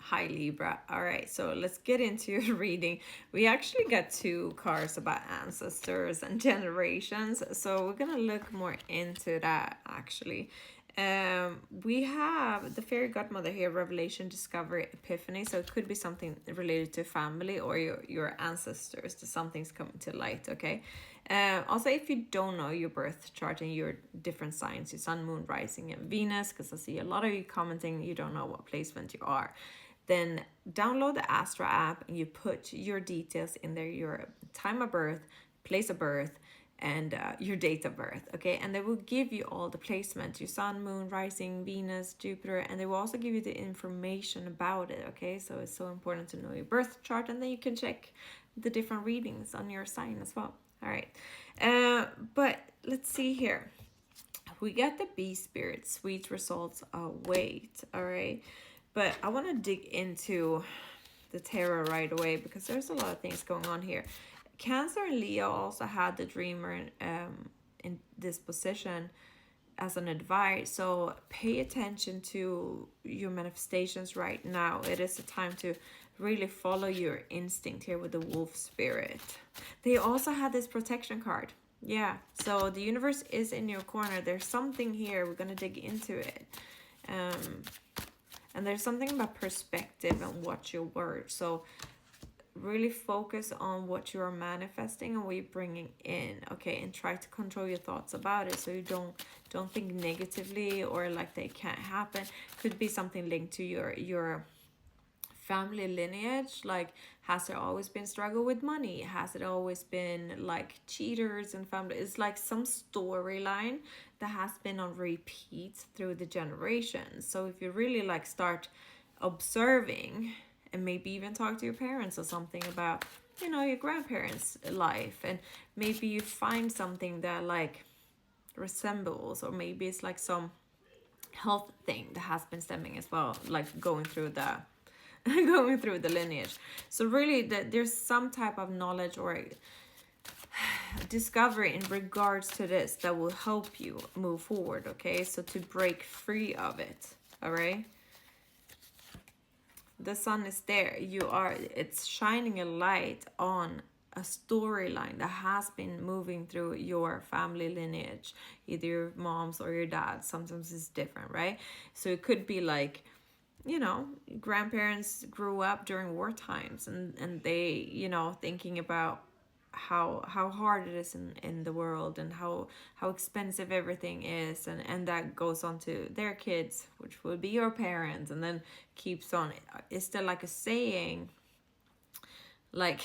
Hi Libra. All right, so let's get into your reading. We actually got two cards about ancestors and generations, so we're gonna look more into that actually. We have the fairy godmother here, revelation, discovery, epiphany. So it could be something related to family or your ancestors. That something's coming to light. Okay. Also, if you don't know your birth chart and your different signs, your sun, moon, rising, and Venus, because I see a lot of you commenting you don't know what placement you are, then download the Astra app and you put your details in there, your time of birth, place of birth, and your date of birth. Okay, and they will give you all the placements, your sun, moon, rising, Venus, Jupiter, and they will also give you the information about it. Okay, so it's so important to know your birth chart, and then you can check the different readings on your sign as well. All right, but let's see here. We got the bee spirit, sweet results await. All right, but I want to dig into the tarot right away because there's a lot of things going on here. Cancer and Leo also had the dreamer in this position as an advice. So pay attention to your manifestations right now. It is a time to really follow your instinct here with the wolf spirit. They also had this protection card. Yeah, so the universe is in your corner. There's something here. We're going to dig into it. And there's something about perspective and what your words. So really focus on what you are manifesting and what you're bringing in, okay, and try to control your thoughts about it so you don't think negatively or like they can't happen. Could be something linked to your family lineage, like has there always been struggle with money, has it always been like cheaters and family. It's like some storyline that has been on repeat through the generations. So if you really like start observing and maybe even talk to your parents or something about, you know, your grandparents' life, and maybe you find something that like resembles, or maybe it's like some health thing that has been stemming as well, like going through the going through the lineage. So really there's some type of knowledge or discovery in regards to this that will help you move forward, okay, so to break free of it. All right, the sun is there. It's shining a light on a storyline that has been moving through your family lineage, either your mom's or your dad's. Sometimes it's different, right? So it could be like, you know, grandparents grew up during war times, and they, you know, thinking about how hard it is in the world, and how expensive everything is, and that goes on to their kids, which would be your parents, and then keeps on. Is there like a saying, like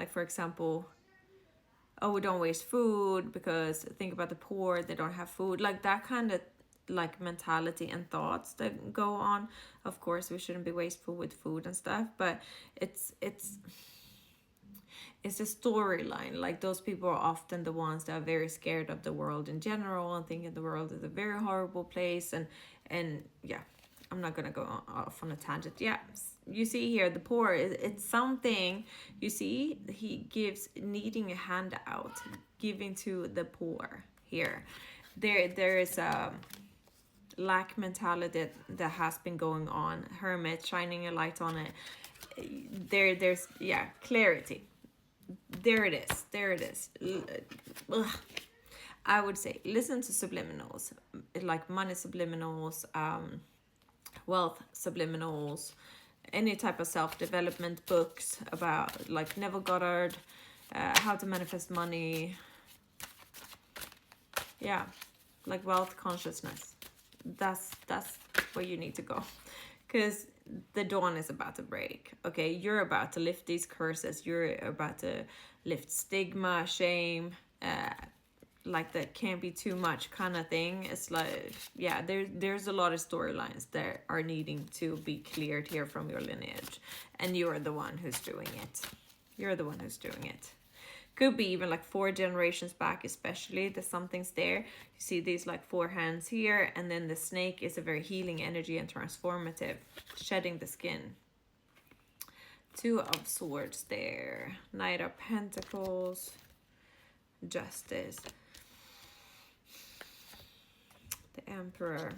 for example, oh, we don't waste food because think about the poor, they don't have food, like that kind of like mentality and thoughts that go on. Of course we shouldn't be wasteful with food and stuff, but it's a storyline. Like those people are often the ones that are very scared of the world in general and thinking the world is a very horrible place, and yeah, I'm not gonna go off on a tangent. Yeah, you see here the poor, it's something, you see, he gives, needing a handout, giving to the poor here. There is a lack mentality that has been going on. Hermit, shining a light on it. There's yeah, clarity. There it is. Ugh. I would say listen to subliminals, like money subliminals, wealth subliminals, any type of self-development books about like Neville Goddard, how to manifest money. Yeah, like wealth consciousness. That's where you need to go, because the dawn is about to break. Okay, you're about to lift these curses. You're about to lift stigma, shame, like that can't be too much kind of thing. It's like, yeah, there's a lot of storylines that are needing to be cleared here from your lineage, and you're the one who's doing it. You're the one who's doing it. Could be even like 4 generations back, especially that something's there. You see these like 4 hands here, and then the snake is a very healing energy and transformative, shedding the skin. 2 of Swords there, Knight of Pentacles, Justice, the Emperor,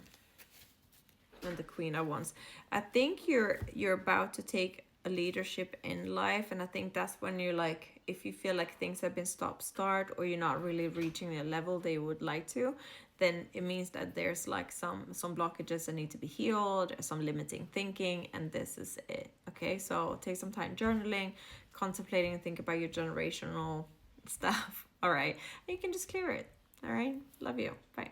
and the Queen of Wands. I think you're about to take a leadership in life, and I think that's when you're like, if you feel like things have been stop start, or you're not really reaching a level they would like to, then it means that there's like some blockages that need to be healed, some limiting thinking, and this is it. Okay, so take some time journaling, contemplating, and think about your generational stuff. All right, and you can just clear it. All right, love you. Bye.